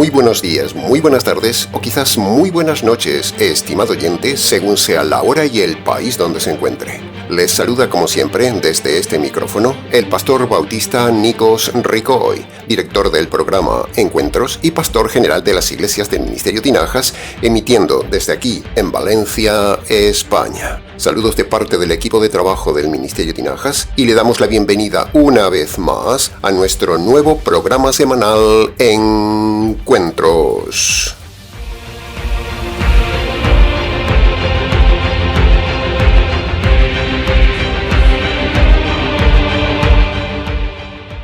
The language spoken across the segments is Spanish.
muy buenos días, muy buenas tardes o quizás muy buenas noches, estimado oyente, según sea la hora y el país donde se encuentre. Les saluda como siempre desde este micrófono el pastor bautista Nikos Ricoy, director del programa Encuentros y pastor general de las iglesias del Ministerio Tinajas, emitiendo desde aquí en Valencia, España. Saludos de parte del equipo de trabajo del Ministerio Tinajas y le damos la bienvenida una vez más a nuestro nuevo programa semanal Encuentros.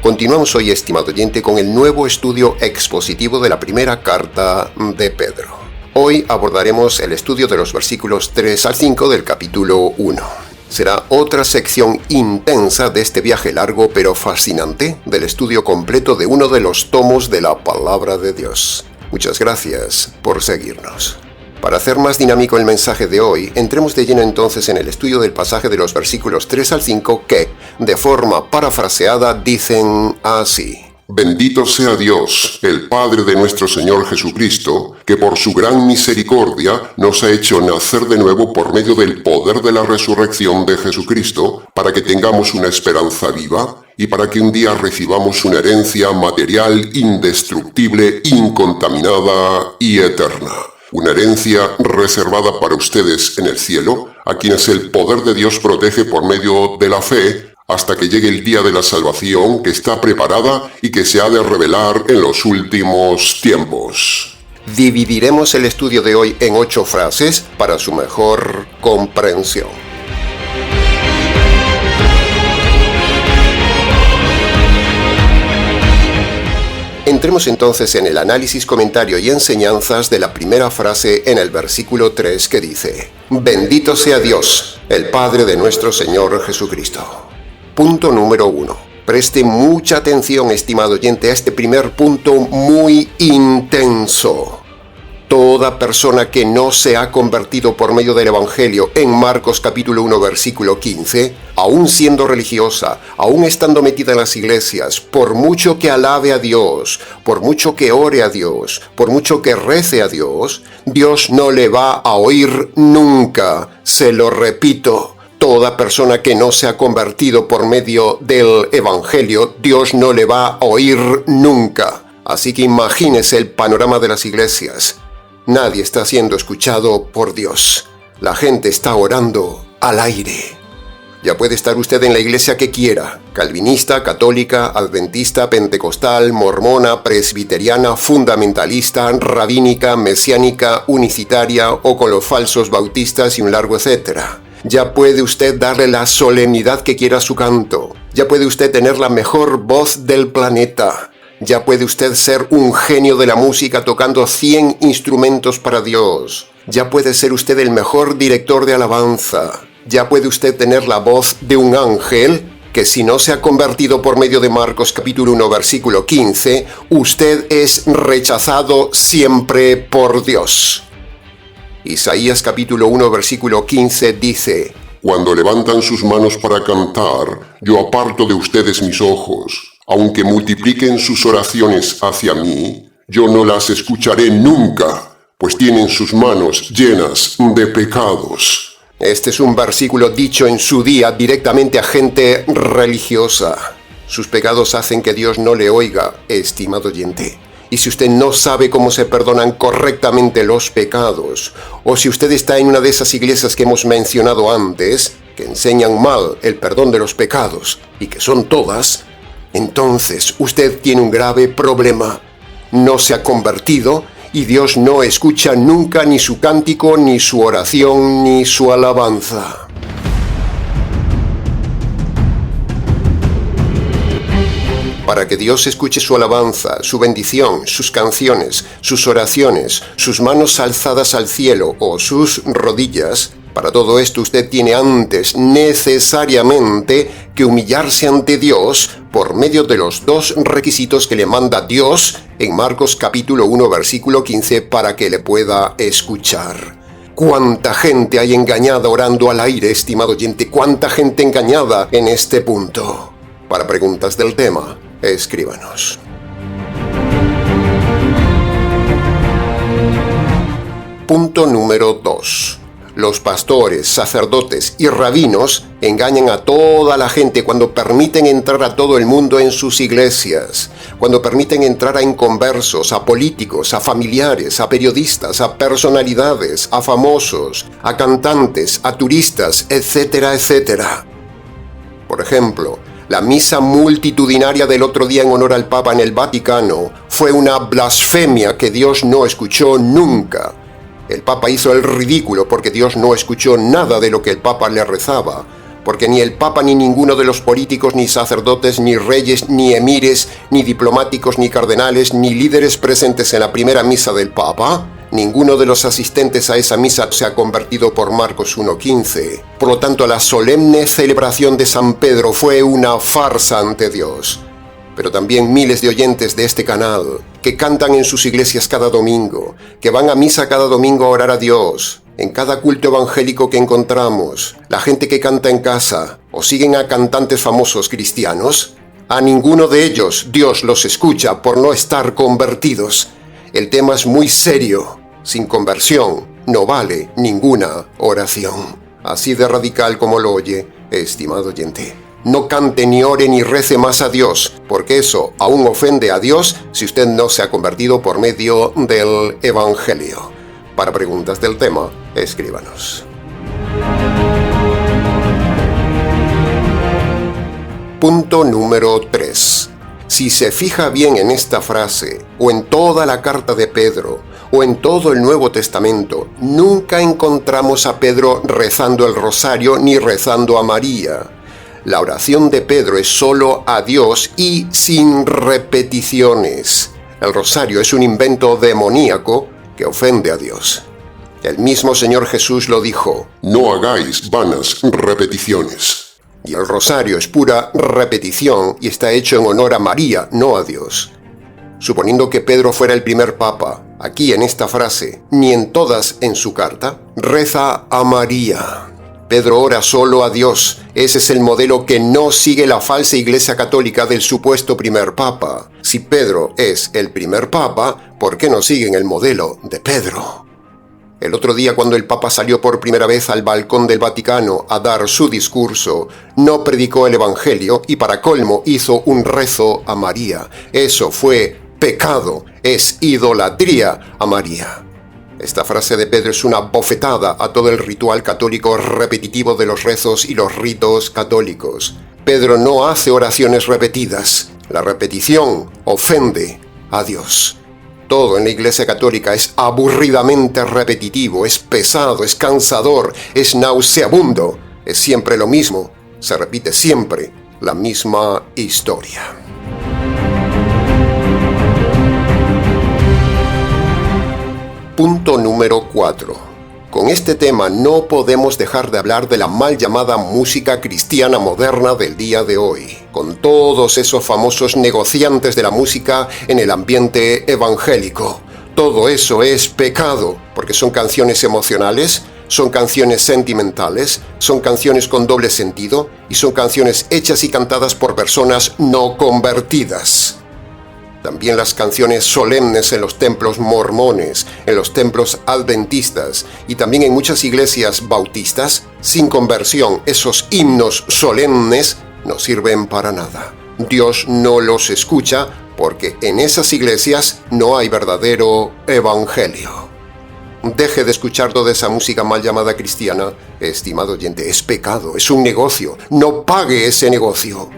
Continuamos hoy, estimado oyente, con el nuevo estudio expositivo de la primera carta de Pedro. Hoy abordaremos el estudio de los versículos 3 al 5 del capítulo 1. Será otra sección intensa de este viaje largo pero fascinante del estudio completo de uno de los tomos de la Palabra de Dios. Muchas gracias por seguirnos. Para hacer más dinámico el mensaje de hoy, entremos de lleno entonces en el estudio del pasaje de los versículos 3 al 5 que, de forma parafraseada, dicen así: Bendito sea Dios, el Padre de nuestro Señor Jesucristo, que por su gran misericordia nos ha hecho nacer de nuevo por medio del poder de la resurrección de Jesucristo, para que tengamos una esperanza viva y para que un día recibamos una herencia material, indestructible, incontaminada y eterna. Una herencia reservada para ustedes en el cielo, a quienes el poder de Dios protege por medio de la fe, hasta que llegue el día de la salvación que está preparada y que se ha de revelar en los últimos tiempos. Dividiremos el estudio de hoy en 8 frases para su mejor comprensión. Entremos entonces en el análisis, comentario y enseñanzas de la primera frase en el versículo 3 que dice: Bendito sea Dios, el Padre de nuestro Señor Jesucristo. Punto número 1. Preste mucha atención, estimado oyente, a este primer punto muy intenso. Toda persona que no se ha convertido por medio del Evangelio en Marcos capítulo 1 versículo 15, aún siendo religiosa, aún estando metida en las iglesias, por mucho que alabe a Dios, por mucho que ore a Dios, por mucho que rece a Dios, Dios no le va a oír nunca. Se lo repito. Toda persona que no se ha convertido por medio del Evangelio, Dios no le va a oír nunca. Así que imagínese el panorama de las iglesias. Nadie está siendo escuchado por Dios. La gente está orando al aire. Ya puede estar usted en la iglesia que quiera: calvinista, católica, adventista, pentecostal, mormona, presbiteriana, fundamentalista, rabínica, mesiánica, unicitaria o con los falsos bautistas y un largo etcétera. Ya puede usted darle la solemnidad que quiera a su canto. Ya puede usted tener la mejor voz del planeta. Ya puede usted ser un genio de la música tocando 100 instrumentos para Dios. Ya puede ser usted el mejor director de alabanza. Ya puede usted tener la voz de un ángel, que si no se ha convertido por medio de Marcos capítulo 1 versículo 15, usted es rechazado siempre por Dios. Isaías capítulo 1 versículo 15 dice: Cuando levantan sus manos para cantar, yo aparto de ustedes mis ojos. Aunque multipliquen sus oraciones hacia mí, yo no las escucharé nunca, pues tienen sus manos llenas de pecados. Este es un versículo dicho en su día directamente a gente religiosa. Sus pecados hacen que Dios no le oiga, estimado oyente. Y si usted no sabe cómo se perdonan correctamente los pecados, o si usted está en una de esas iglesias que hemos mencionado antes, que enseñan mal el perdón de los pecados, y que son todas, entonces usted tiene un grave problema. No se ha convertido y Dios no escucha nunca ni su cántico, ni su oración, ni su alabanza. Para que Dios escuche su alabanza, su bendición, sus canciones, sus oraciones, sus manos alzadas al cielo o sus rodillas, para todo esto usted tiene antes necesariamente que humillarse ante Dios por medio de los 2 requisitos que le manda Dios en Marcos capítulo 1 versículo 15 para que le pueda escuchar. ¿Cuánta gente hay engañada orando al aire, estimado oyente? ¿Cuánta gente engañada en este punto? Para preguntas del tema, escríbanos. Punto número 2. Los pastores, sacerdotes y rabinos engañan a toda la gente cuando permiten entrar a todo el mundo en sus iglesias, cuando permiten entrar a inconversos, a políticos, a familiares, a periodistas, a personalidades, a famosos, a cantantes, a turistas, etcétera, etcétera. Por ejemplo, la misa multitudinaria del otro día en honor al Papa en el Vaticano fue una blasfemia que Dios no escuchó nunca. El Papa hizo el ridículo porque Dios no escuchó nada de lo que el Papa le rezaba, porque ni el Papa ni ninguno de los políticos, ni sacerdotes, ni reyes, ni emires, ni diplomáticos, ni cardenales, ni líderes presentes en la primera misa del Papa, ninguno de los asistentes a esa misa se ha convertido por Marcos 1:15. Por lo tanto, la solemne celebración de San Pedro fue una farsa ante Dios. Pero también miles de oyentes de este canal, que cantan en sus iglesias cada domingo, que van a misa cada domingo a orar a Dios, en cada culto evangélico que encontramos, la gente que canta en casa, o siguen a cantantes famosos cristianos, a ninguno de ellos Dios los escucha por no estar convertidos. El tema es muy serio. Sin conversión no vale ninguna oración. Así de radical como lo oye, estimado oyente. No cante, ni ore, ni rece más a Dios, porque eso aún ofende a Dios si usted no se ha convertido por medio del Evangelio. Para preguntas del tema, escríbanos. Punto número 3. Si se fija bien en esta frase, o en toda la carta de Pedro, o en todo el Nuevo Testamento, nunca encontramos a Pedro rezando el rosario ni rezando a María. La oración de Pedro es solo a Dios y sin repeticiones. El rosario es un invento demoníaco que ofende a Dios. El mismo Señor Jesús lo dijo: No hagáis vanas repeticiones. Y el rosario es pura repetición y está hecho en honor a María, no a Dios. Suponiendo que Pedro fuera el primer papa, aquí en esta frase, ni en todas en su carta, reza a María. Pedro ora solo a Dios. Ese es el modelo que no sigue la falsa Iglesia Católica del supuesto primer papa. Si Pedro es el primer papa, ¿por qué no siguen el modelo de Pedro? El otro día, cuando el Papa salió por primera vez al balcón del Vaticano a dar su discurso, no predicó el Evangelio y para colmo hizo un rezo a María. Eso fue pecado, es idolatría a María. Esta frase de Pedro es una bofetada a todo el ritual católico repetitivo de los rezos y los ritos católicos. Pedro no hace oraciones repetidas. La repetición ofende a Dios. Todo en la Iglesia Católica es aburridamente repetitivo, es pesado, es cansador, es nauseabundo. Es siempre lo mismo. Se repite siempre la misma historia. Punto número 4. Con este tema no podemos dejar de hablar de la mal llamada música cristiana moderna del día de hoy, con todos esos famosos negociantes de la música en el ambiente evangélico. Todo eso es pecado, porque son canciones emocionales, son canciones sentimentales, son canciones con doble sentido y son canciones hechas y cantadas por personas no convertidas. También las canciones solemnes en los templos mormones, en los templos adventistas y también en muchas iglesias bautistas, sin conversión, esos himnos solemnes no sirven para nada. Dios no los escucha porque en esas iglesias no hay verdadero evangelio. Deje de escuchar toda esa música mal llamada cristiana, estimado oyente, es pecado, es un negocio. No pague ese negocio.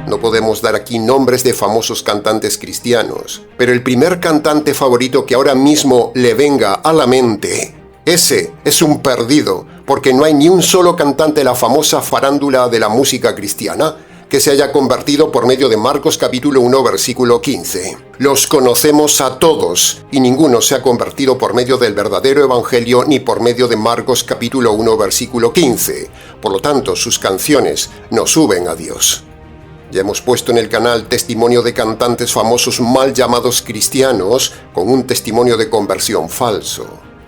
No podemos dar aquí nombres de famosos cantantes cristianos, pero el primer cantante favorito que ahora mismo le venga a la mente, ese es un perdido, porque no hay ni un solo cantante de la famosa farándula de la música cristiana que se haya convertido por medio de Marcos capítulo 1 versículo 15. Los conocemos a todos y ninguno se ha convertido por medio del verdadero evangelio ni por medio de Marcos capítulo 1 versículo 15. Por lo tanto, sus canciones no suben a Dios. Ya hemos puesto en el canal testimonio de cantantes famosos mal llamados cristianos con un testimonio de conversión falso.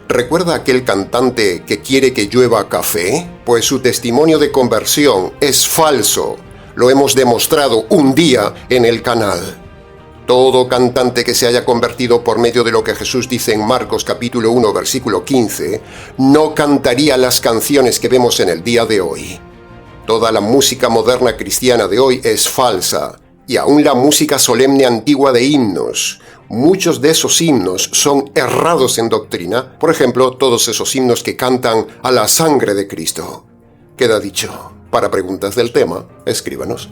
¿Recuerda aquel cantante que quiere que llueva café? Pues su testimonio de conversión es falso. Lo hemos demostrado un día en el canal. Todo cantante que se haya convertido por medio de lo que Jesús dice en Marcos capítulo 1, versículo 15, no cantaría las canciones que vemos en el día de hoy. Toda la música moderna cristiana de hoy es falsa, y aún la música solemne antigua de himnos. Muchos de esos himnos son errados en doctrina, por ejemplo, todos esos himnos que cantan a la sangre de Cristo. Queda dicho. Para preguntas del tema, escríbanos.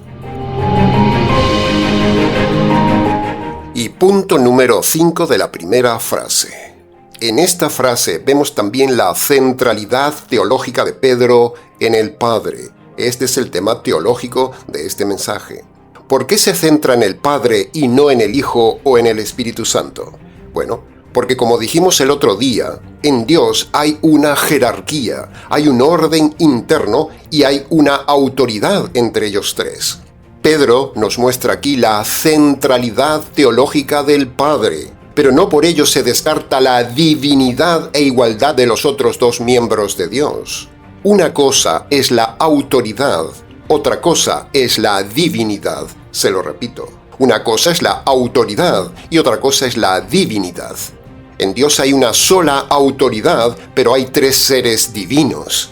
Y punto número 5 de la primera frase. En esta frase vemos también la centralidad teológica de Pedro en el Padre. Este es el tema teológico de este mensaje. ¿Por qué se centra en el Padre y no en el Hijo o en el Espíritu Santo? Bueno, porque como dijimos el otro día, en Dios hay una jerarquía, hay un orden interno y hay una autoridad entre ellos tres. Pedro nos muestra aquí la centralidad teológica del Padre, pero no por ello se descarta la divinidad e igualdad de los otros dos miembros de Dios. Una cosa es la autoridad, otra cosa es la divinidad. Se lo repito, una cosa es la autoridad y otra cosa es la divinidad. En Dios hay una sola autoridad, pero hay tres seres divinos.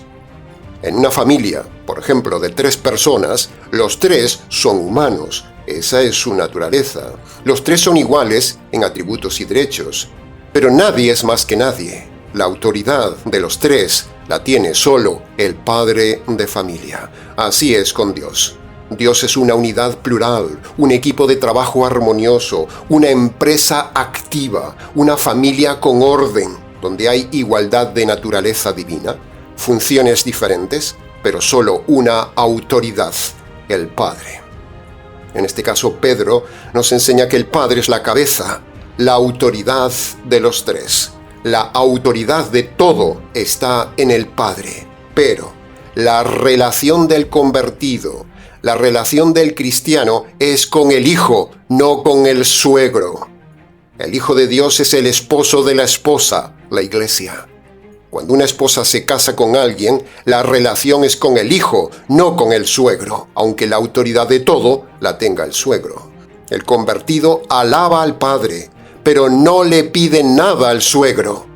En una familia, por ejemplo, de 3 personas, los 3 son humanos. Esa es su naturaleza. Los 3 son iguales en atributos y derechos. Pero nadie es más que nadie. La autoridad de los 3 la tiene solo el padre de familia. Así es con Dios. Dios es una unidad plural, un equipo de trabajo armonioso, una empresa activa, una familia con orden, donde hay igualdad de naturaleza divina, funciones diferentes, pero solo una autoridad, el Padre. En este caso, Pedro nos enseña que el Padre es la cabeza, la autoridad de los 3. La autoridad de todo está en el Padre, pero la relación del convertido, la relación del cristiano es con el Hijo, no con el suegro. El Hijo de Dios es el esposo de la esposa, la Iglesia. Cuando una esposa se casa con alguien, la relación es con el hijo, no con el suegro, aunque la autoridad de todo la tenga el suegro. El convertido alaba al Padre, pero no le pide nada al suegro.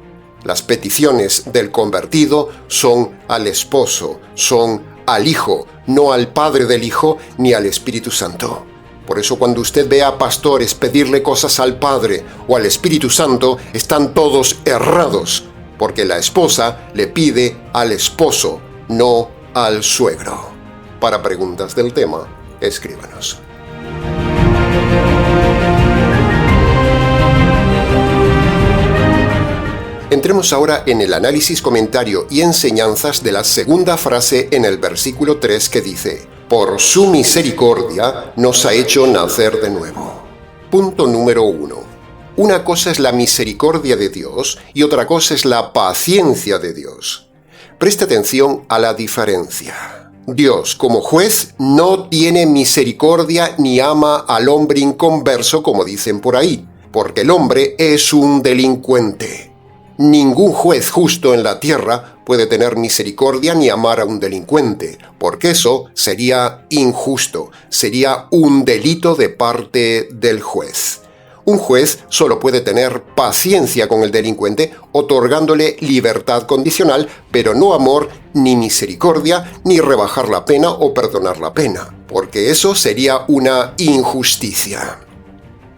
Las peticiones del convertido son al esposo, son al hijo, no al Padre del Hijo ni al Espíritu Santo. Por eso cuando usted ve a pastores pedirle cosas al Padre o al Espíritu Santo, están todos errados, porque la esposa le pide al esposo, no al suegro. Para preguntas del tema, escríbanos. Entremos ahora en el análisis, comentario y enseñanzas de la segunda frase en el versículo 3 que dice: por su misericordia nos ha hecho nacer de nuevo. Punto número 1. Una cosa es la misericordia de Dios y otra cosa es la paciencia de Dios. Preste atención a la diferencia. Dios, como juez, no tiene misericordia ni ama al hombre inconverso, como dicen por ahí, porque el hombre es un delincuente. Ningún juez justo en la tierra puede tener misericordia ni amar a un delincuente, porque eso sería injusto, sería un delito de parte del juez. Un juez solo puede tener paciencia con el delincuente, otorgándole libertad condicional, pero no amor, ni misericordia, ni rebajar la pena o perdonar la pena, porque eso sería una injusticia.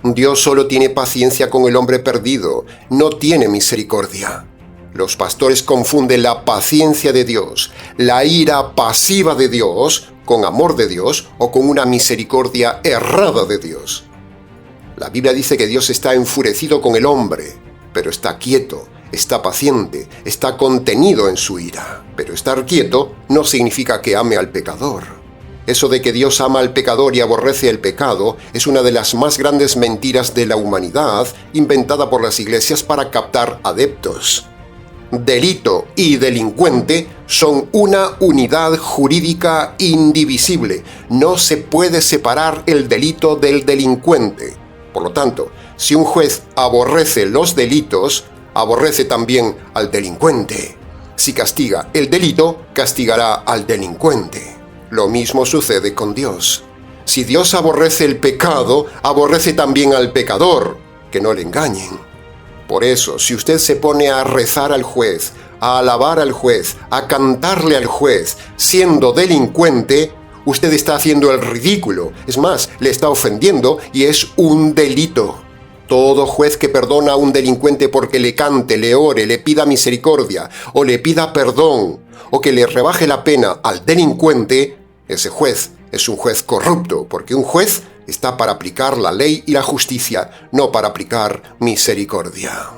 Dios solo tiene paciencia con el hombre perdido, no tiene misericordia. Los pastores confunden la paciencia de Dios, la ira pasiva de Dios, con amor de Dios o con una misericordia errada de Dios. La Biblia dice que Dios está enfurecido con el hombre, pero está quieto, está paciente, está contenido en su ira. Pero estar quieto no significa que ame al pecador. Eso de que Dios ama al pecador y aborrece el pecado es una de las más grandes mentiras de la humanidad, inventada por las iglesias para captar adeptos. Delito y delincuente son una unidad jurídica indivisible. No se puede separar el delito del delincuente. Por lo tanto, si un juez aborrece los delitos, aborrece también al delincuente. Si castiga el delito, castigará al delincuente. Lo mismo sucede con Dios. Si Dios aborrece el pecado, aborrece también al pecador. Que no le engañen. Por eso, si usted se pone a rezar al juez, a alabar al juez, a cantarle al juez, siendo delincuente, usted está haciendo el ridículo. Es más, le está ofendiendo y es un delito. Todo juez que perdona a un delincuente porque le cante, le ore, le pida misericordia o le pida perdón o que le rebaje la pena al delincuente, ese juez es un juez corrupto, porque un juez está para aplicar la ley y la justicia, no para aplicar misericordia.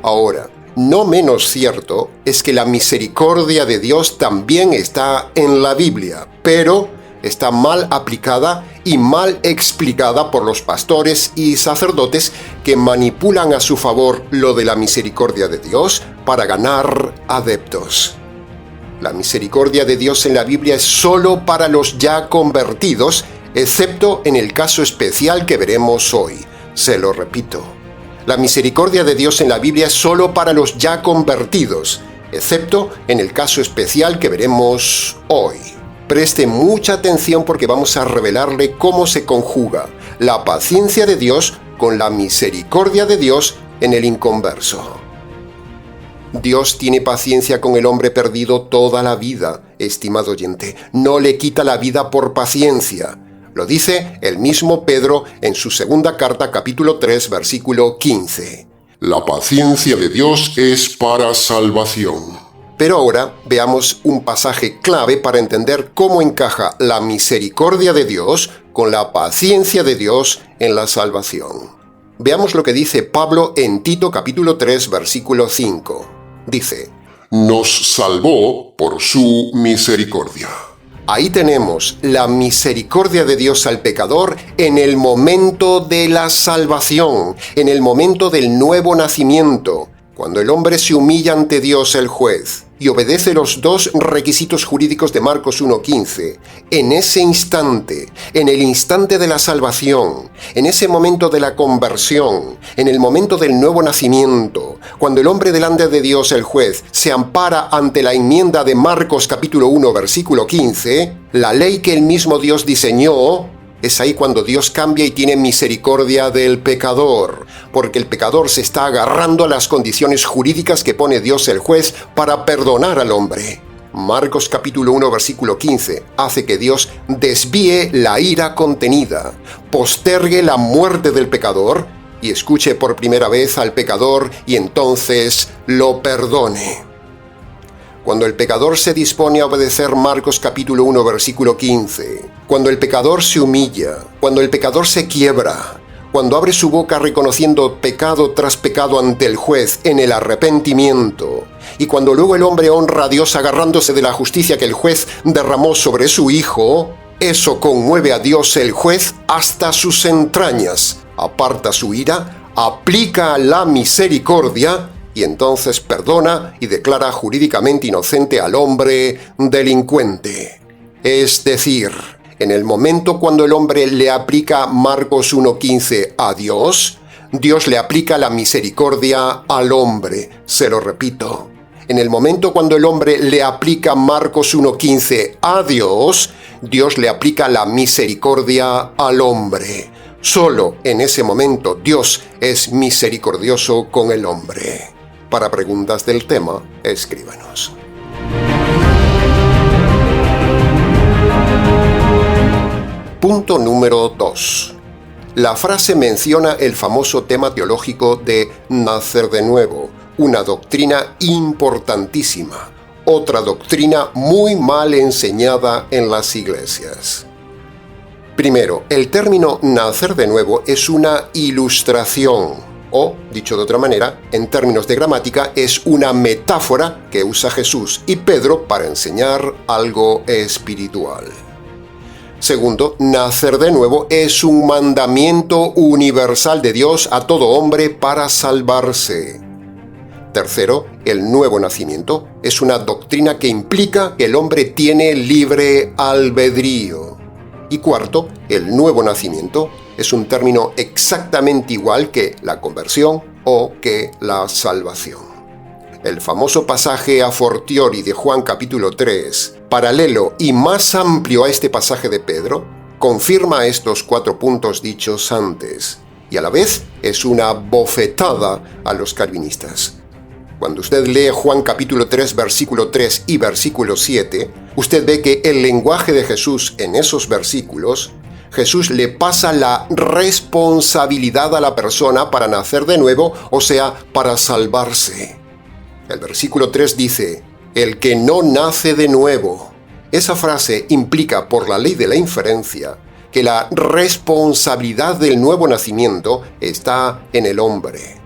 Ahora, no menos cierto es que la misericordia de Dios también está en la Biblia, pero está mal aplicada y mal explicada por los pastores y sacerdotes que manipulan a su favor lo de la misericordia de Dios para ganar adeptos. La misericordia de Dios en la Biblia es solo para los ya convertidos, excepto en el caso especial que veremos hoy. Se lo repito. La misericordia de Dios en la Biblia es solo para los ya convertidos, excepto en el caso especial que veremos hoy. Preste mucha atención porque vamos a revelarle cómo se conjuga la paciencia de Dios con la misericordia de Dios en el inconverso. Dios tiene paciencia con el hombre perdido toda la vida, estimado oyente. No le quita la vida por paciencia. Lo dice el mismo Pedro en su segunda carta, capítulo 3, versículo 15. La paciencia de Dios es para salvación. Pero ahora veamos un pasaje clave para entender cómo encaja la misericordia de Dios con la paciencia de Dios en la salvación. Veamos lo que dice Pablo en Tito capítulo 3, versículo 5. Dice: Nos salvó por su misericordia. Ahí tenemos la misericordia de Dios al pecador en el momento de la salvación, en el momento del nuevo nacimiento, cuando el hombre se humilla ante Dios el juez y obedece los dos requisitos jurídicos de Marcos 1:15, en ese instante, en el instante de la salvación, en ese momento de la conversión, en el momento del nuevo nacimiento, cuando el hombre delante de Dios el juez se ampara ante la enmienda de Marcos capítulo 1 versículo 15, la ley que el mismo Dios diseñó, es ahí cuando Dios cambia y tiene misericordia del pecador, porque el pecador se está agarrando a las condiciones jurídicas que pone Dios el juez para perdonar al hombre. Marcos capítulo 1 versículo 15 hace que Dios desvíe la ira contenida, postergue la muerte del pecador y escuche por primera vez al pecador y entonces lo perdone. Cuando el pecador se dispone a obedecer Marcos capítulo 1 versículo 15, cuando el pecador se humilla, cuando el pecador se quiebra, cuando abre su boca reconociendo pecado tras pecado ante el juez en el arrepentimiento, y cuando luego el hombre honra a Dios agarrándose de la justicia que el juez derramó sobre su Hijo, eso conmueve a Dios el juez hasta sus entrañas, aparta su ira, aplica la misericordia y entonces perdona y declara jurídicamente inocente al hombre delincuente. Es decir, en el momento cuando el hombre le aplica Marcos 1:15 a Dios, Dios le aplica la misericordia al hombre. Se lo repito. En el momento cuando el hombre le aplica Marcos 1:15 a Dios, Dios le aplica la misericordia al hombre. Solo en ese momento Dios es misericordioso con el hombre. Para preguntas del tema, escríbanos. Punto número 2. La frase menciona el famoso tema teológico de nacer de nuevo, una doctrina importantísima, otra doctrina muy mal enseñada en las iglesias. Primero, el término nacer de nuevo es una ilustración, o, dicho de otra manera, en términos de gramática, es una metáfora que usa Jesús y Pedro para enseñar algo espiritual. Segundo, nacer de nuevo es un mandamiento universal de Dios a todo hombre para salvarse. Tercero, el nuevo nacimiento es una doctrina que implica que el hombre tiene libre albedrío. Y cuarto, el nuevo nacimiento es un término exactamente igual que la conversión o que la salvación. El famoso pasaje a fortiori de Juan capítulo 3, paralelo y más amplio a este pasaje de Pedro, confirma estos 4 puntos dichos antes, y a la vez es una bofetada a los calvinistas. Cuando usted lee Juan capítulo 3, versículo 3 y versículo 7, usted ve que el lenguaje de Jesús en esos versículos, Jesús le pasa la responsabilidad a la persona para nacer de nuevo, o sea, para salvarse. El versículo 3 dice, el que no nace de nuevo. Esa frase implica, por la ley de la inferencia, que la responsabilidad del nuevo nacimiento está en el hombre.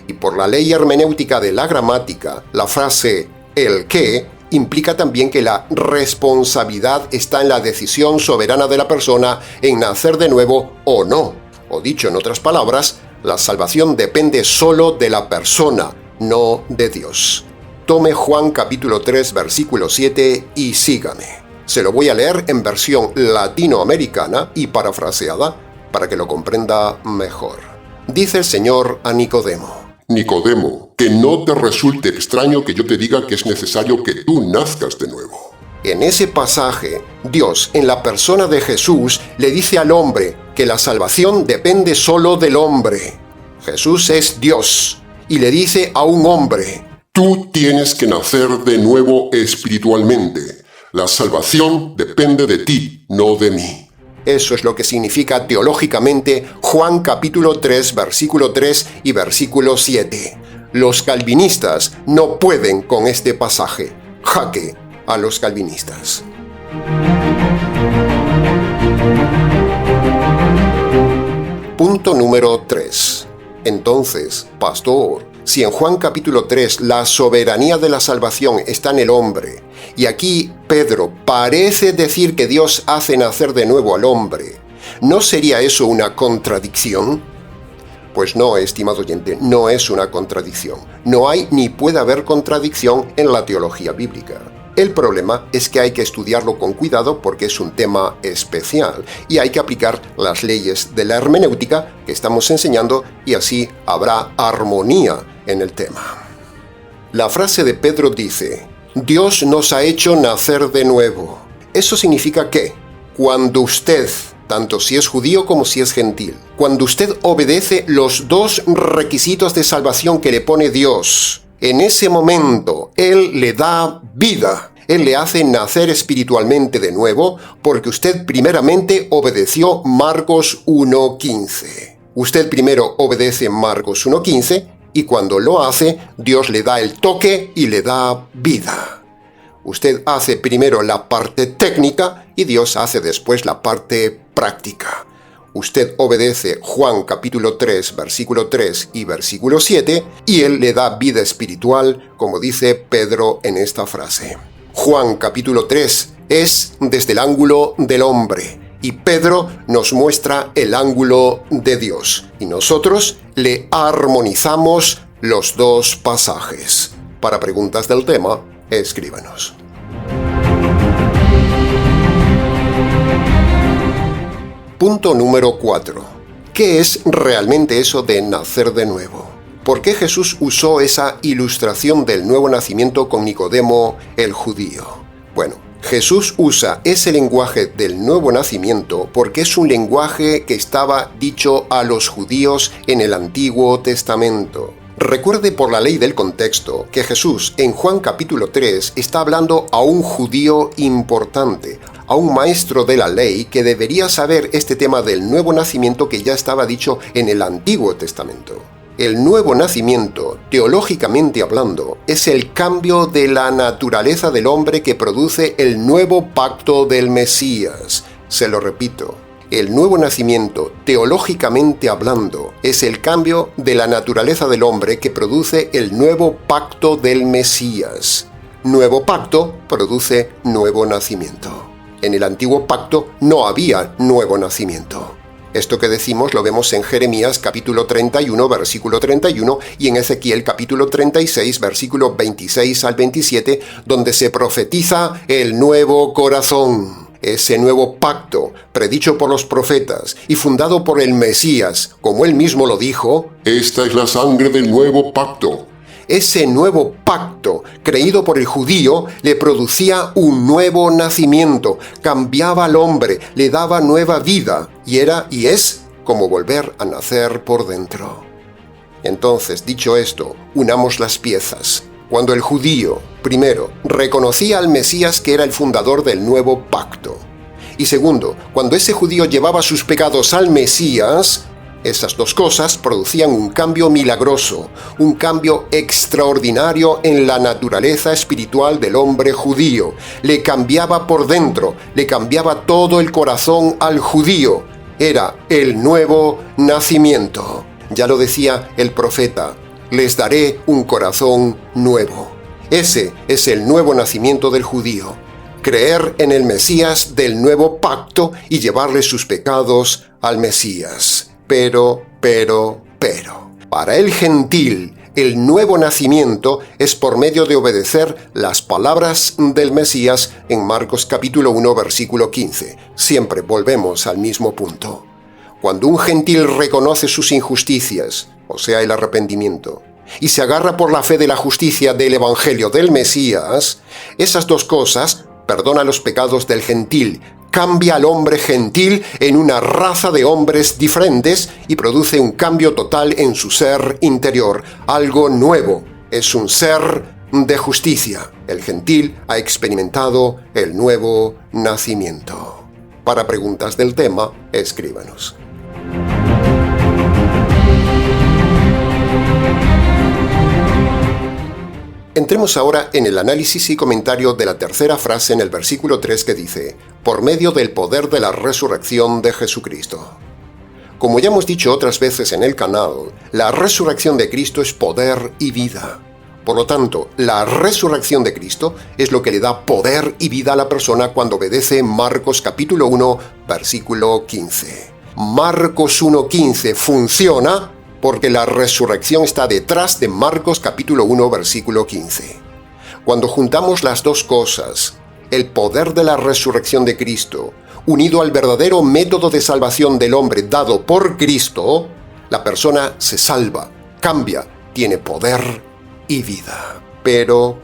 Y por la ley hermenéutica de la gramática, la frase el que implica también que la responsabilidad está en la decisión soberana de la persona en nacer de nuevo o no. O dicho en otras palabras, la salvación depende solo de la persona, no de Dios. Tome Juan capítulo 3, versículo 7 y sígame. Se lo voy a leer en versión latinoamericana y parafraseada para que lo comprenda mejor. Dice el Señor a Nicodemo: Nicodemo, que no te resulte extraño que yo te diga que es necesario que tú nazcas de nuevo. En ese pasaje, Dios, en la persona de Jesús, le dice al hombre que la salvación depende solo del hombre. Jesús es Dios y le dice a un hombre: tú tienes que nacer de nuevo espiritualmente. La salvación depende de ti, no de mí. Eso es lo que significa teológicamente Juan capítulo 3, versículo 3 y versículo 7. Los calvinistas no pueden con este pasaje. Jaque a los calvinistas. Punto número 3. Entonces, pastor, si en Juan capítulo 3 la soberanía de la salvación está en el hombre, y aquí Pedro parece decir que Dios hace nacer de nuevo al hombre, ¿no sería eso una contradicción? Pues no, estimado oyente, no es una contradicción. No hay ni puede haber contradicción en la teología bíblica. El problema es que hay que estudiarlo con cuidado porque es un tema especial y hay que aplicar las leyes de la hermenéutica que estamos enseñando y así habrá armonía en el tema. La frase de Pedro dice: Dios nos ha hecho nacer de nuevo. Eso significa que cuando usted, tanto si es judío como si es gentil, cuando usted obedece los 2 requisitos de salvación que le pone Dios, en ese momento Él le da vida. Él le hace nacer espiritualmente de nuevo porque usted primeramente obedeció Marcos 1:15. Usted primero obedece Marcos 1:15 y cuando lo hace, Dios le da el toque y le da vida. Usted hace primero la parte técnica y Dios hace después la parte práctica. Usted obedece Juan capítulo 3, versículo 3 y versículo 7 y Él le da vida espiritual, como dice Pedro en esta frase. Juan capítulo 3 es desde el ángulo del hombre y Pedro nos muestra el ángulo de Dios y nosotros le armonizamos los 2 pasajes. Para preguntas del tema, escríbanos. Punto número 4. ¿Qué es realmente eso de nacer de nuevo? ¿Por qué Jesús usó esa ilustración del nuevo nacimiento con Nicodemo, el judío? Bueno, Jesús usa ese lenguaje del nuevo nacimiento porque es un lenguaje que estaba dicho a los judíos en el Antiguo Testamento. Recuerde por la ley del contexto que Jesús en Juan capítulo 3 está hablando a un judío importante, a un maestro de la ley que debería saber este tema del nuevo nacimiento que ya estaba dicho en el Antiguo Testamento. El nuevo nacimiento, teológicamente hablando, es el cambio de la naturaleza del hombre que produce el nuevo pacto del Mesías. Se lo repito. El nuevo nacimiento, teológicamente hablando, es el cambio de la naturaleza del hombre que produce el nuevo pacto del Mesías. Nuevo pacto produce nuevo nacimiento. En el antiguo pacto no había nuevo nacimiento. Esto que decimos lo vemos en Jeremías capítulo 31, versículo 31 y en Ezequiel capítulo 36, versículo 26 al 27, donde se profetiza el nuevo corazón. Ese nuevo pacto, predicho por los profetas y fundado por el Mesías, como él mismo lo dijo, esta es la sangre del nuevo pacto. Ese nuevo pacto, creído por el judío, le producía un nuevo nacimiento, cambiaba al hombre, le daba nueva vida, y era y es como volver a nacer por dentro. Entonces, dicho esto, unamos las piezas. Cuando el judío, primero, reconocía al Mesías que era el fundador del nuevo pacto, y segundo, cuando ese judío llevaba sus pecados al Mesías, esas dos cosas producían un cambio milagroso, un cambio extraordinario en la naturaleza espiritual del hombre judío. Le cambiaba por dentro, le cambiaba todo el corazón al judío. Era el nuevo nacimiento. Ya lo decía el profeta, les daré un corazón nuevo. Ese es el nuevo nacimiento del judío. Creer en el Mesías del nuevo pacto y llevarle sus pecados al Mesías. Pero, para el gentil, el nuevo nacimiento es por medio de obedecer las palabras del Mesías en Marcos capítulo 1, versículo 15. Siempre volvemos al mismo punto. Cuando un gentil reconoce sus injusticias, o sea, el arrepentimiento, y se agarra por la fe de la justicia del Evangelio del Mesías, esas dos cosas, perdona los pecados del gentil, cambia al hombre gentil en una raza de hombres diferentes y produce un cambio total en su ser interior, algo nuevo. Es un ser de justicia. El gentil ha experimentado el nuevo nacimiento. Para preguntas del tema, escríbanos. Entremos ahora en el análisis y comentario de la tercera frase en el versículo 3 que dice, por medio del poder de la resurrección de Jesucristo. Como ya hemos dicho otras veces en el canal, la resurrección de Cristo es poder y vida. Por lo tanto, la resurrección de Cristo es lo que le da poder y vida a la persona cuando obedece Marcos capítulo 1, versículo 15. Marcos 1:15 funciona porque la resurrección está detrás de Marcos capítulo 1, versículo 15. Cuando juntamos las dos cosas, el poder de la resurrección de Cristo, unido al verdadero método de salvación del hombre dado por Cristo, la persona se salva, cambia, tiene poder y vida. Pero,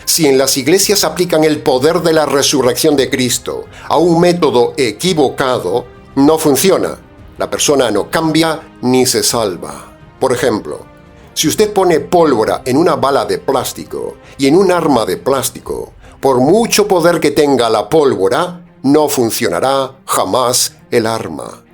si en las iglesias aplican el poder de la resurrección de Cristo a un método equivocado, no funciona. La persona no cambia ni se salva. Por ejemplo, si usted pone pólvora en una bala de plástico y en un arma de plástico, por mucho poder que tenga la pólvora, no funcionará jamás el arma.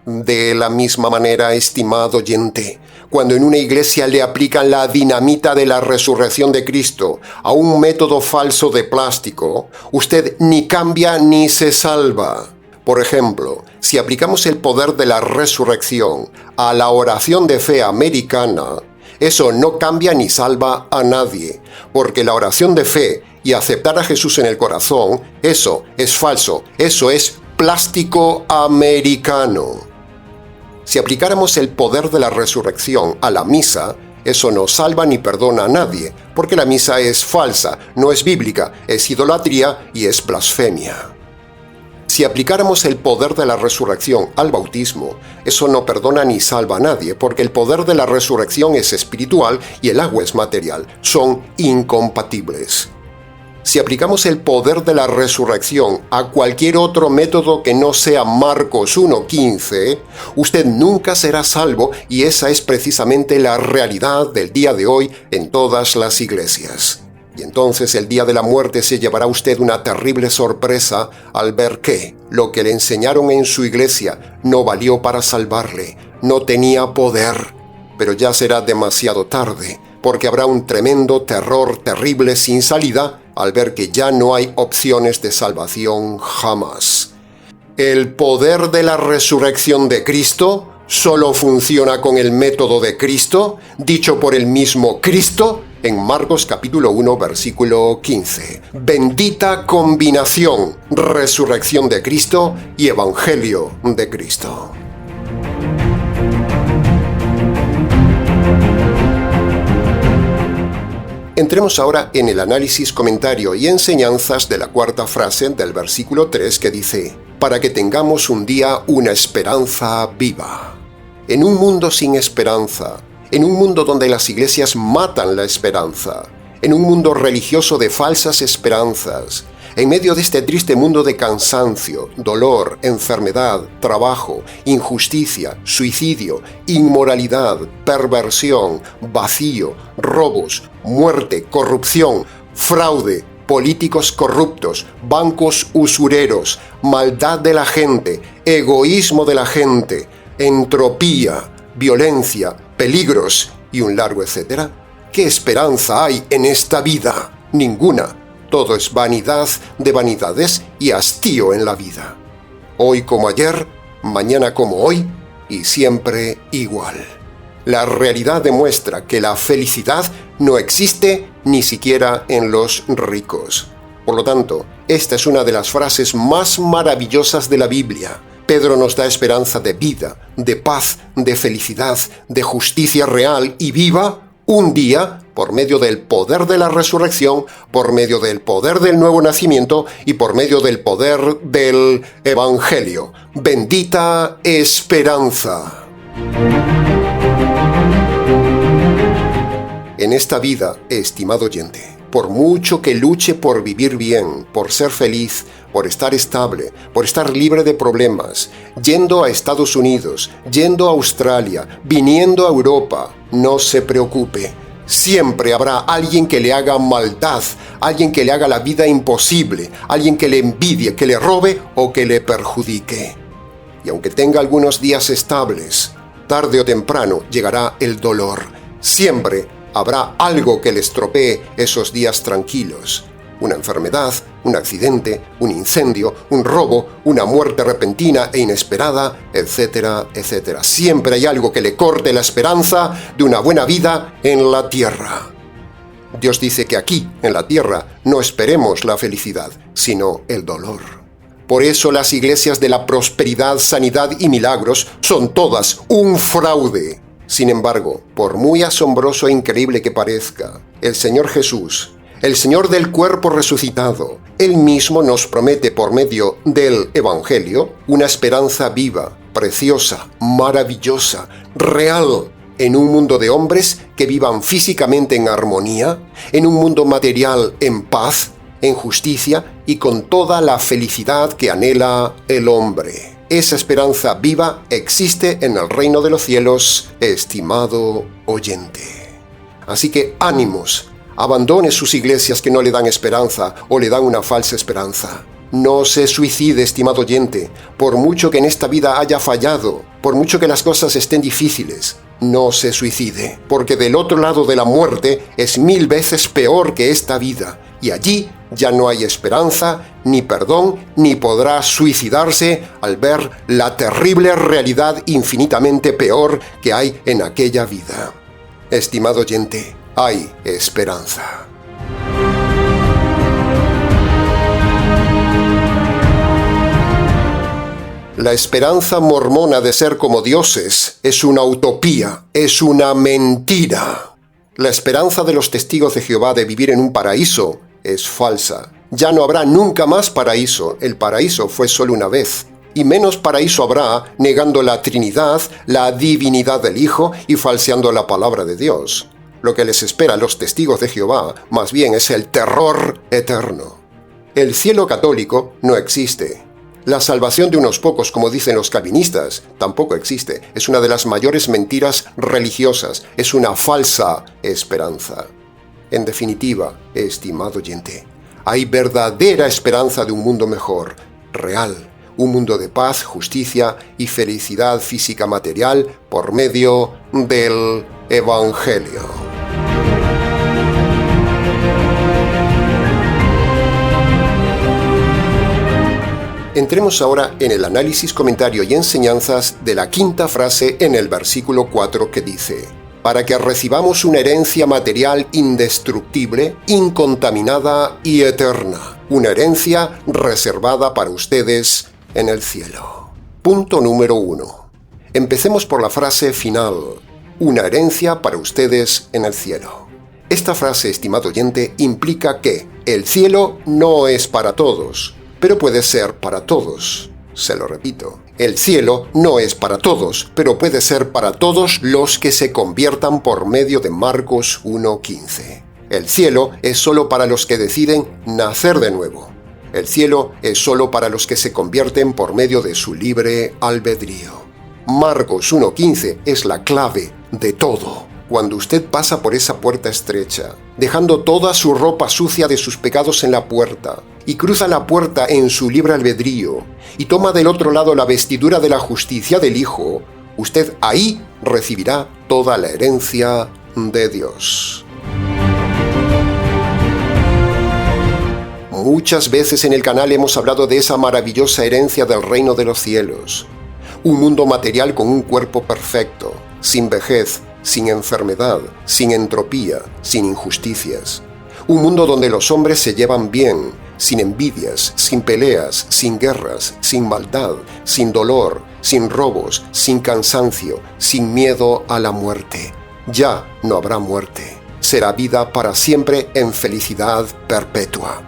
De la misma manera, estimado oyente, cuando en una iglesia le aplican la dinamita de la resurrección de Cristo a un método falso de plástico, usted ni cambia ni se salva. Por ejemplo, si aplicamos el poder de la resurrección a la oración de fe americana, eso no cambia ni salva a nadie, porque la oración de fe y aceptar a Jesús en el corazón, eso es falso, eso es plástico americano. Si aplicáramos el poder de la resurrección a la misa, eso no salva ni perdona a nadie, porque la misa es falsa, no es bíblica, es idolatría y es blasfemia. Si aplicáramos el poder de la resurrección al bautismo, eso no perdona ni salva a nadie, porque el poder de la resurrección es espiritual y el agua es material. Son incompatibles. Si aplicamos el poder de la resurrección a cualquier otro método que no sea Marcos 1:15, usted nunca será salvo y esa es precisamente la realidad del día de hoy en todas las iglesias. Y entonces el día de la muerte se llevará usted una terrible sorpresa al ver que lo que le enseñaron en su iglesia no valió para salvarle, no tenía poder. Pero ya será demasiado tarde, porque habrá un tremendo terror terrible sin salida al ver que ya no hay opciones de salvación jamás. El poder de la resurrección de Cristo solo funciona con el método de Cristo, dicho por el mismo Cristo, en Marcos capítulo 1, versículo 15. Bendita combinación, resurrección de Cristo y evangelio de Cristo. Entremos ahora en el análisis, comentario y enseñanzas de la cuarta frase del versículo 3 que dice, para que tengamos un día una esperanza viva. En un mundo sin esperanza, en un mundo donde las iglesias matan la esperanza, en un mundo religioso de falsas esperanzas, en medio de este triste mundo de cansancio, dolor, enfermedad, trabajo, injusticia, suicidio, inmoralidad, perversión, vacío, robos, muerte, corrupción, fraude, políticos corruptos, bancos usureros, maldad de la gente, egoísmo de la gente, entropía, violencia, peligros y un largo etcétera. ¿Qué esperanza hay en esta vida? Ninguna. Todo es vanidad de vanidades y hastío en la vida. Hoy como ayer, mañana como hoy y siempre igual. La realidad demuestra que la felicidad no existe ni siquiera en los ricos. Por lo tanto, esta es una de las frases más maravillosas de la Biblia. Pedro nos da esperanza de vida, de paz, de felicidad, de justicia real y viva un día por medio del poder de la resurrección, por medio del poder del nuevo nacimiento y por medio del poder del Evangelio. Bendita esperanza. En esta vida, estimado oyente, por mucho que luche por vivir bien, por ser feliz, por estar estable, por estar libre de problemas, yendo a Estados Unidos, yendo a Australia, viniendo a Europa, no se preocupe. Siempre habrá alguien que le haga maldad, alguien que le haga la vida imposible, alguien que le envidie, que le robe o que le perjudique. Y aunque tenga algunos días estables, tarde o temprano llegará el dolor. Siempre habrá algo que le estropee esos días tranquilos. Una enfermedad, un accidente, un incendio, un robo, una muerte repentina e inesperada, etcétera, etcétera. Siempre hay algo que le corte la esperanza de una buena vida en la tierra. Dios dice que aquí, en la tierra, no esperemos la felicidad, sino el dolor. Por eso las iglesias de la prosperidad, sanidad y milagros son todas un fraude. Sin embargo, por muy asombroso e increíble que parezca, el Señor Jesús, el Señor del cuerpo resucitado, Él mismo nos promete por medio del Evangelio una esperanza viva, preciosa, maravillosa, real, en un mundo de hombres que vivan físicamente en armonía, en un mundo material en paz, en justicia y con toda la felicidad que anhela el hombre. Esa esperanza viva existe en el reino de los cielos, estimado oyente. Así que ánimos. Abandone sus iglesias que no le dan esperanza o le dan una falsa esperanza. No se suicide, estimado oyente, por mucho que en esta vida haya fallado, por mucho que las cosas estén difíciles. No se suicide, porque del otro lado de la muerte es 1000 veces peor que esta vida, y allí ya no hay esperanza, ni perdón, ni podrá suicidarse al ver la terrible realidad infinitamente peor que hay en aquella vida. Estimado oyente, hay esperanza. La esperanza mormona de ser como dioses es una utopía, es una mentira. La esperanza de los testigos de Jehová de vivir en un paraíso es falsa. Ya no habrá nunca más paraíso. El paraíso fue solo una vez. Y menos paraíso habrá negando la Trinidad, la divinidad del Hijo y falseando la palabra de Dios. Lo que les espera a los testigos de Jehová, más bien, es el terror eterno. El cielo católico no existe. La salvación de unos pocos, como dicen los calvinistas, tampoco existe. Es una de las mayores mentiras religiosas. Es una falsa esperanza. En definitiva, estimado oyente, hay verdadera esperanza de un mundo mejor, real. Un mundo de paz, justicia y felicidad física material por medio del Evangelio. Entremos ahora en el análisis, comentario y enseñanzas de la quinta frase en el versículo 4 que dice: para que recibamos una herencia material indestructible, incontaminada y eterna, una herencia reservada para ustedes en el cielo. Punto número 1. Empecemos por la frase final: una herencia para ustedes en el cielo. Esta frase, estimado oyente, implica que el cielo no es para todos, pero puede ser para todos. Se lo repito, El cielo no es para todos, pero puede ser para todos los que se conviertan por medio de Marcos 1:15. El cielo es solo para los que deciden nacer de nuevo. El cielo es solo para los que se convierten por medio de su libre albedrío. Marcos 1:15 es la clave de todo. Cuando usted pasa por esa puerta estrecha, dejando toda su ropa sucia de sus pecados en la puerta, y cruza la puerta en su libre albedrío, y toma del otro lado la vestidura de la justicia del Hijo, usted ahí recibirá toda la herencia de Dios. Muchas veces en el canal hemos hablado de esa maravillosa herencia del reino de los cielos. Un mundo material con un cuerpo perfecto, sin vejez, sin enfermedad, sin entropía, sin injusticias. Un mundo donde los hombres se llevan bien, sin envidias, sin peleas, sin guerras, sin maldad, sin dolor, sin robos, sin cansancio, sin miedo a la muerte. Ya no habrá muerte. Será vida para siempre en felicidad perpetua.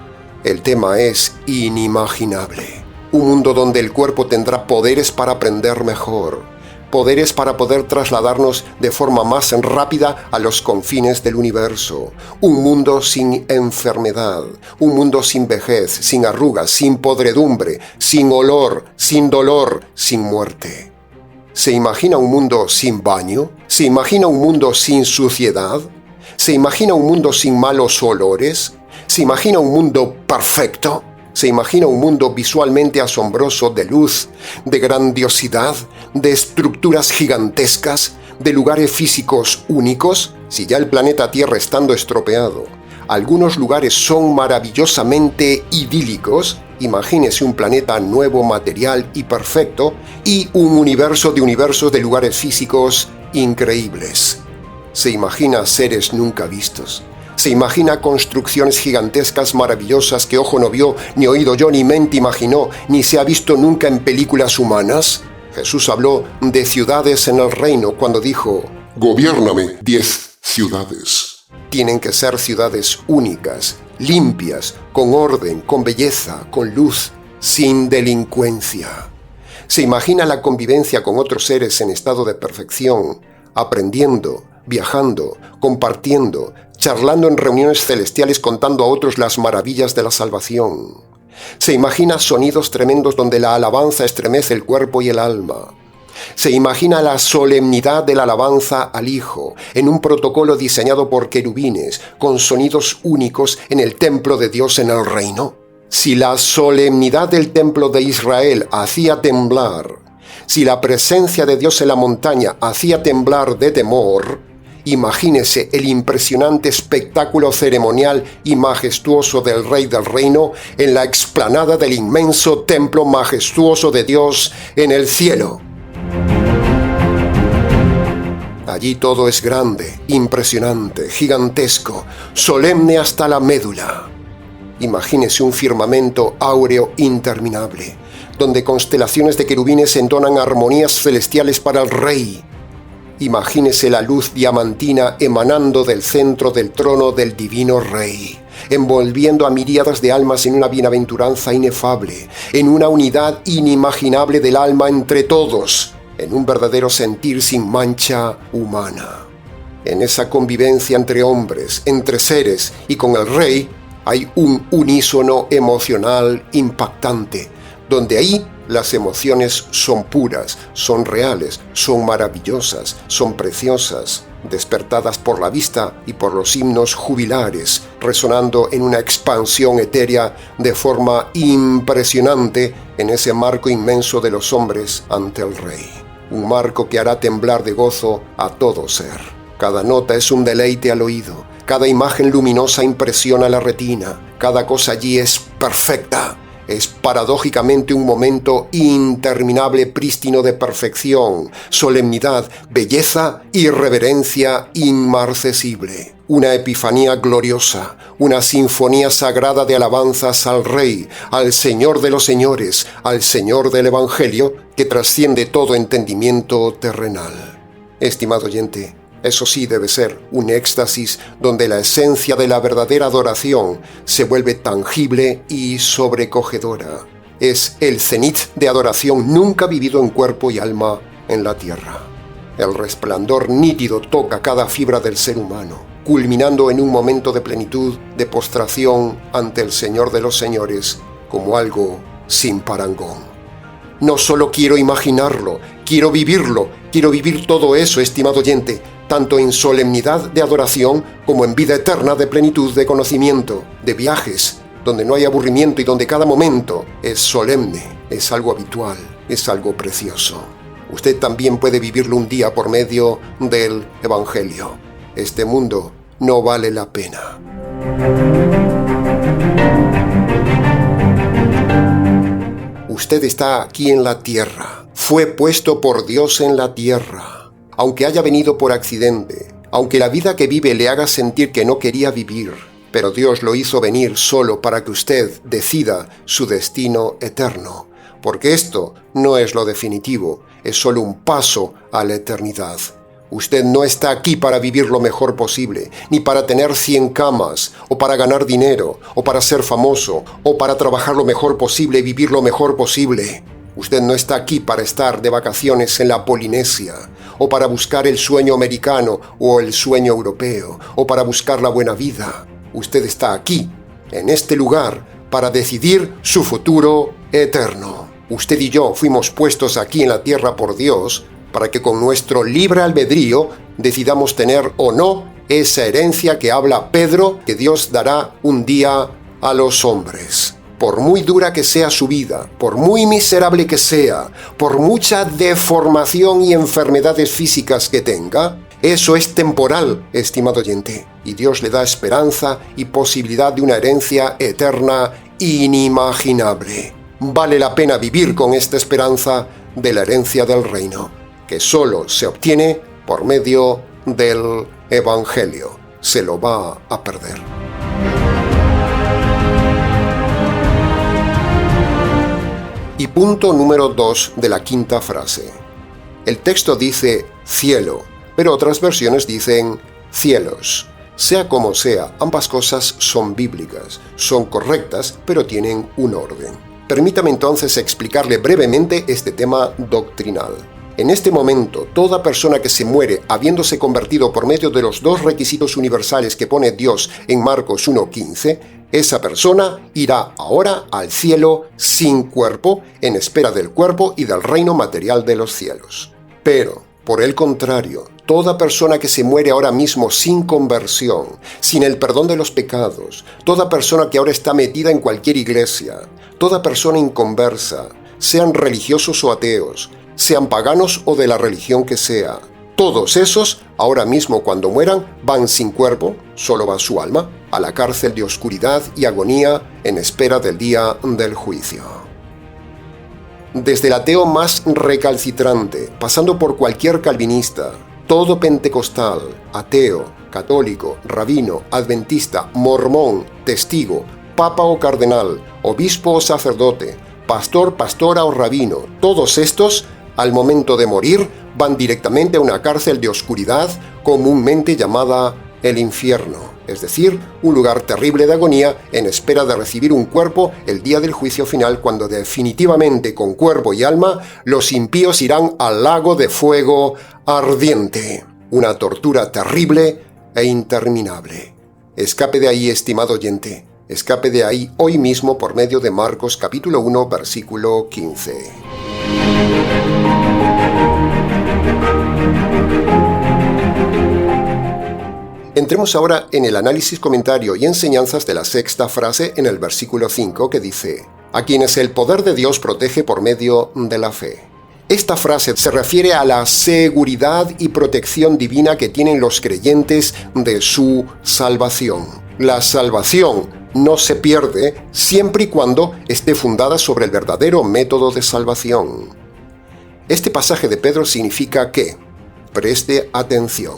El tema es inimaginable. Un mundo donde el cuerpo tendrá poderes para aprender mejor, poderes para poder trasladarnos de forma más rápida a los confines del universo. Un mundo sin enfermedad, un mundo sin vejez, sin arrugas, sin podredumbre, sin olor, sin dolor, sin muerte. ¿Se imagina un mundo sin baño? ¿Se imagina un mundo sin suciedad? ¿Se imagina un mundo sin malos olores? ¿Se imagina un mundo perfecto? ¿Se imagina un mundo visualmente asombroso de luz, de grandiosidad, de estructuras gigantescas, de lugares físicos únicos? Si ya el planeta Tierra estando estropeado, algunos lugares son maravillosamente idílicos, imagínese un planeta nuevo, material y perfecto, y un universo de universos de lugares físicos increíbles. ¿Se imagina seres nunca vistos? ¿Se imagina construcciones gigantescas maravillosas que ojo no vio, ni oído yo, ni mente imaginó, ni se ha visto nunca en películas humanas? Jesús habló de ciudades en el reino cuando dijo: Gobiérname 10 ciudades. Tienen que ser ciudades únicas, limpias, con orden, con belleza, con luz, sin delincuencia. ¿Se imagina la convivencia con otros seres en estado de perfección, aprendiendo, viajando, compartiendo, charlando en reuniones celestiales contando a otros las maravillas de la salvación? Se imagina sonidos tremendos donde la alabanza estremece el cuerpo y el alma. Se imagina la solemnidad de la alabanza al Hijo en un protocolo diseñado por querubines con sonidos únicos en el templo de Dios en el reino. Si la solemnidad del templo de Israel hacía temblar, si la presencia de Dios en la montaña hacía temblar de temor, imagínese el impresionante espectáculo ceremonial y majestuoso del Rey del Reino en la explanada del inmenso templo majestuoso de Dios en el cielo. Allí todo es grande, impresionante, gigantesco, solemne hasta la médula. Imagínese un firmamento áureo interminable, donde constelaciones de querubines entonan armonías celestiales para el Rey. Imagínese la luz diamantina emanando del centro del trono del divino Rey, envolviendo a miríadas de almas en una bienaventuranza inefable, en una unidad inimaginable del alma entre todos, en un verdadero sentir sin mancha humana. En esa convivencia entre hombres, entre seres y con el Rey, hay un unísono emocional impactante, donde ahí las emociones son puras, son reales, son maravillosas, son preciosas, despertadas por la vista y por los himnos jubilares, resonando en una expansión etérea de forma impresionante en ese marco inmenso de los hombres ante el Rey. Un marco que hará temblar de gozo a todo ser. Cada nota es un deleite al oído, cada imagen luminosa impresiona la retina, cada cosa allí es perfecta. Es paradójicamente un momento interminable, prístino de perfección, solemnidad, belleza y reverencia inmarcesible. Una epifanía gloriosa, una sinfonía sagrada de alabanzas al Rey, al Señor de los señores, al Señor del Evangelio, que trasciende todo entendimiento terrenal. Estimado oyente, eso sí debe ser un éxtasis donde la esencia de la verdadera adoración se vuelve tangible y sobrecogedora. es el cenit de adoración nunca vivido en cuerpo y alma en la tierra. El resplandor nítido toca cada fibra del ser humano, culminando en un momento de plenitud, de postración ante el Señor de los Señores, como algo sin parangón. No solo quiero imaginarlo, quiero vivirlo, quiero vivir todo eso, estimado oyente, tanto en solemnidad de adoración como en vida eterna de plenitud de conocimiento, de viajes, donde no hay aburrimiento y donde cada momento es solemne, es algo habitual, es algo precioso. Usted también puede vivirlo un día por medio del Evangelio. Este mundo no vale la pena. Usted está aquí en la tierra, fue puesto por Dios en la tierra. Aunque haya venido por accidente, aunque la vida que vive le haga sentir que no quería vivir, pero Dios lo hizo venir solo para que usted decida su destino eterno, porque esto no es lo definitivo, es solo un paso a la eternidad. Usted no está aquí para vivir lo mejor posible, ni para tener 100 camas, o para ganar dinero, o para ser famoso, o para trabajar lo mejor posible y vivir lo mejor posible. Usted no está aquí para estar de vacaciones en la Polinesia, o para buscar el sueño americano o el sueño europeo, o para buscar la buena vida. Usted está aquí, en este lugar, para decidir su futuro eterno. Usted y yo fuimos puestos aquí en la tierra por Dios para que con nuestro libre albedrío decidamos tener o no esa herencia que habla Pedro que Dios dará un día a los hombres. Por muy dura que sea su vida, por muy miserable que sea, por mucha deformación y enfermedades físicas que tenga, eso es temporal, estimado oyente, y Dios le da esperanza y posibilidad de una herencia eterna inimaginable. Vale la pena vivir con esta esperanza de la herencia del reino, que solo se obtiene por medio del Evangelio. Se lo va a perder. Y punto número 2 de la quinta frase. El texto dice cielo, pero otras versiones dicen cielos. Sea como sea, ambas cosas son bíblicas, son correctas, pero tienen un orden. Permítame entonces explicarle brevemente este tema doctrinal. En este momento, toda persona que se muere habiéndose convertido por medio de los dos requisitos universales que pone Dios en Marcos 1:15, esa persona irá ahora al cielo sin cuerpo, en espera del cuerpo y del reino material de los cielos. Pero, por el contrario, toda persona que se muere ahora mismo sin conversión, sin el perdón de los pecados, toda persona que ahora está metida en cualquier iglesia, toda persona inconversa, sean religiosos o ateos, sean paganos o de la religión que sea, todos esos, ahora mismo cuando mueran, van sin cuerpo, solo va su alma, a la cárcel de oscuridad y agonía en espera del día del juicio. Desde el ateo más recalcitrante, pasando por cualquier calvinista, todo pentecostal, ateo, católico, rabino, adventista, mormón, testigo, papa o cardenal, obispo o sacerdote, pastor, pastora o rabino, todos estos, al momento de morir, van directamente a una cárcel de oscuridad comúnmente llamada el infierno, es decir, un lugar terrible de agonía en espera de recibir un cuerpo el día del juicio final, cuando definitivamente con cuerpo y alma los impíos irán al lago de fuego ardiente, una tortura terrible e interminable. Escape de ahí, estimado oyente, escape de ahí hoy mismo por medio de Marcos capítulo 1, versículo 15. Entremos ahora en el análisis, comentario y enseñanzas de la sexta frase en el versículo 5 que dice: a quienes el poder de Dios protege por medio de la fe. Esta frase se refiere a la seguridad y protección divina que tienen los creyentes de su salvación. La salvación no se pierde siempre y cuando esté fundada sobre el verdadero método de salvación. Este pasaje de Pedro significa que, preste atención,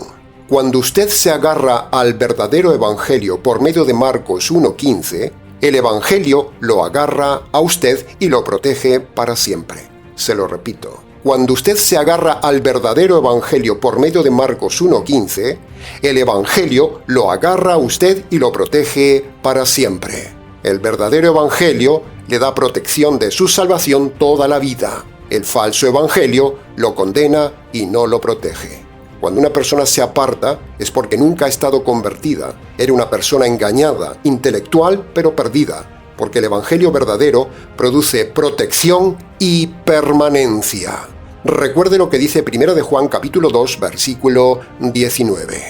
cuando usted se agarra al verdadero evangelio por medio de Marcos 1:15, el evangelio lo agarra a usted y lo protege para siempre. Se lo repito. Cuando usted se agarra al verdadero evangelio por medio de Marcos 1:15, el evangelio lo agarra a usted y lo protege para siempre. El verdadero evangelio le da protección de su salvación toda la vida. El falso evangelio lo condena y no lo protege. Cuando una persona se aparta es porque nunca ha estado convertida. Era una persona engañada, intelectual, pero perdida. Porque el evangelio verdadero produce protección y permanencia. Recuerde lo que dice 1 de Juan capítulo 2, versículo 19.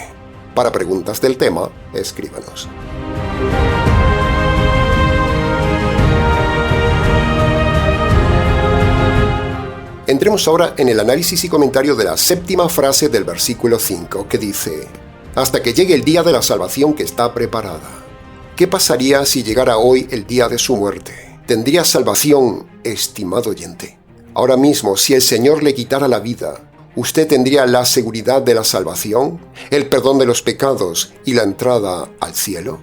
Para preguntas del tema, escríbanos. Entremos ahora en el análisis y comentario de la séptima frase del versículo 5, que dice: hasta que llegue el día de la salvación que está preparada. ¿Qué pasaría si llegara hoy el día de su muerte? ¿Tendría salvación, estimado oyente? Ahora mismo, si el Señor le quitara la vida, ¿usted tendría la seguridad de la salvación, el perdón de los pecados y la entrada al cielo?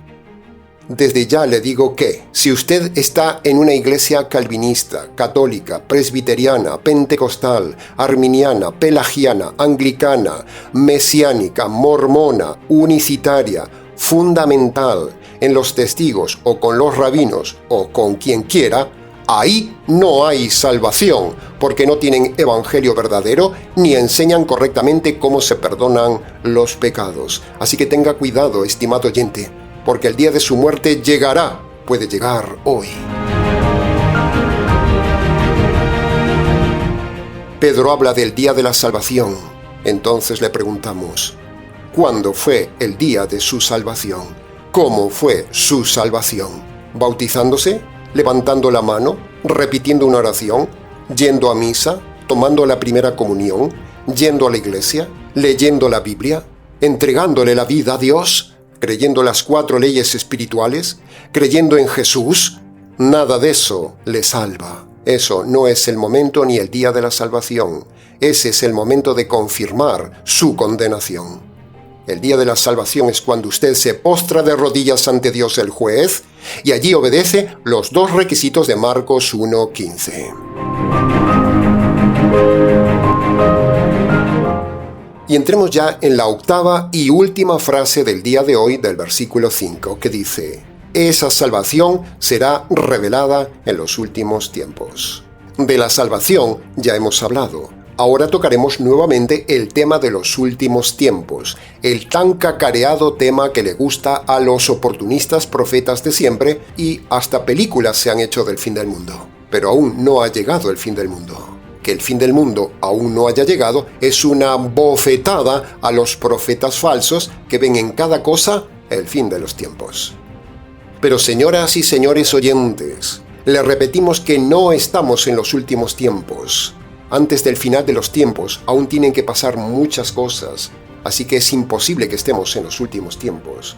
Desde ya le digo que, si usted está en una iglesia calvinista, católica, presbiteriana, pentecostal, arminiana, pelagiana, anglicana, mesiánica, mormona, unicitaria, fundamental, en los testigos o con los rabinos o con quien quiera, ahí no hay salvación, porque no tienen evangelio verdadero ni enseñan correctamente cómo se perdonan los pecados. Así que tenga cuidado, estimado oyente, porque el día de su muerte llegará, puede llegar hoy. Pedro habla del día de la salvación. Entonces le preguntamos, ¿cuándo fue el día de su salvación? ¿Cómo fue su salvación? ¿Bautizándose? ¿Levantando la mano? ¿Repitiendo una oración? ¿Yendo a misa? ¿Tomando la primera comunión? ¿Yendo a la iglesia? ¿Leyendo la Biblia? ¿Entregándole la vida a Dios? ¿Creyendo las 4 leyes espirituales? ¿Creyendo en Jesús? Nada de eso le salva. Eso no es el momento ni el día de la salvación. Ese es el momento de confirmar su condenación. El día de la salvación es cuando usted se postra de rodillas ante Dios el juez y allí obedece los 2 requisitos de Marcos 1:15. Y entremos ya en la octava y última frase del día de hoy del versículo 5, que dice: esa salvación será revelada en los últimos tiempos. De la salvación ya hemos hablado. Ahora tocaremos nuevamente el tema de los últimos tiempos, el tan cacareado tema que le gusta a los oportunistas profetas de siempre, y hasta películas se han hecho del fin del mundo. Pero aún no ha llegado el fin del mundo. Que el fin del mundo aún no haya llegado es una bofetada a los profetas falsos que ven en cada cosa el fin de los tiempos. Pero señoras y señores oyentes, les repetimos que no estamos en los últimos tiempos. Antes del final de los tiempos aún tienen que pasar muchas cosas, así que es imposible que estemos en los últimos tiempos.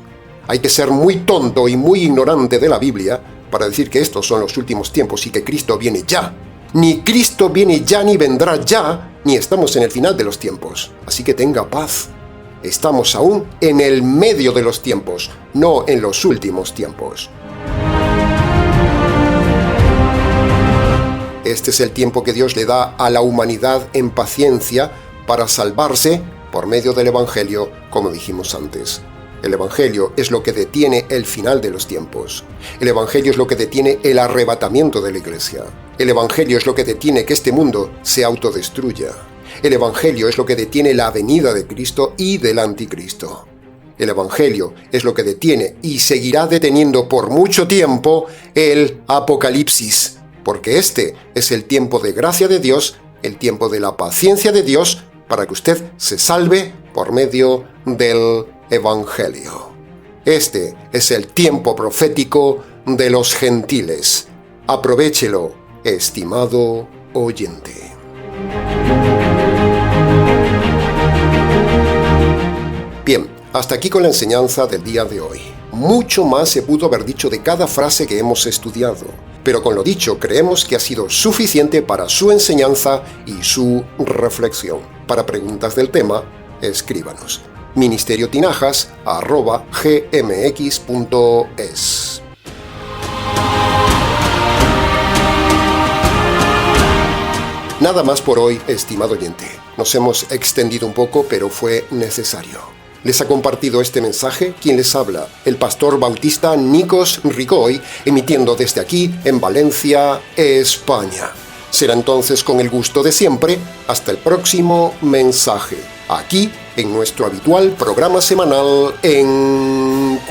Hay que ser muy tonto y muy ignorante de la Biblia para decir que estos son los últimos tiempos y que Cristo viene ya. Ni Cristo viene ya, ni vendrá ya, ni estamos en el final de los tiempos. Así que tenga paz. Estamos aún en el medio de los tiempos, no en los últimos tiempos. Este es el tiempo que Dios le da a la humanidad en paciencia para salvarse por medio del Evangelio, como dijimos antes. El Evangelio es lo que detiene el final de los tiempos. El Evangelio es lo que detiene el arrebatamiento de la Iglesia. El Evangelio es lo que detiene que este mundo se autodestruya. El Evangelio es lo que detiene la venida de Cristo y del Anticristo. El Evangelio es lo que detiene y seguirá deteniendo por mucho tiempo el Apocalipsis, porque este es el tiempo de gracia de Dios, el tiempo de la paciencia de Dios, para que usted se salve por medio del Evangelio. Este es el tiempo profético de los gentiles. Aprovéchelo, estimado oyente. Bien, hasta aquí con la enseñanza del día de hoy. Mucho más se pudo haber dicho de cada frase que hemos estudiado, pero con lo dicho creemos que ha sido suficiente para su enseñanza y su reflexión. Para preguntas del tema, escríbanos. ministeriotinajas@gmx.es. Nada más por hoy, estimado oyente. Nos hemos extendido un poco, pero fue necesario. Les ha compartido este mensaje quien les habla, el pastor bautista Nikos Ricoy, emitiendo desde aquí, en Valencia, España. Será entonces con el gusto de siempre, hasta el próximo mensaje, aquí en nuestro habitual programa semanal Encuentros.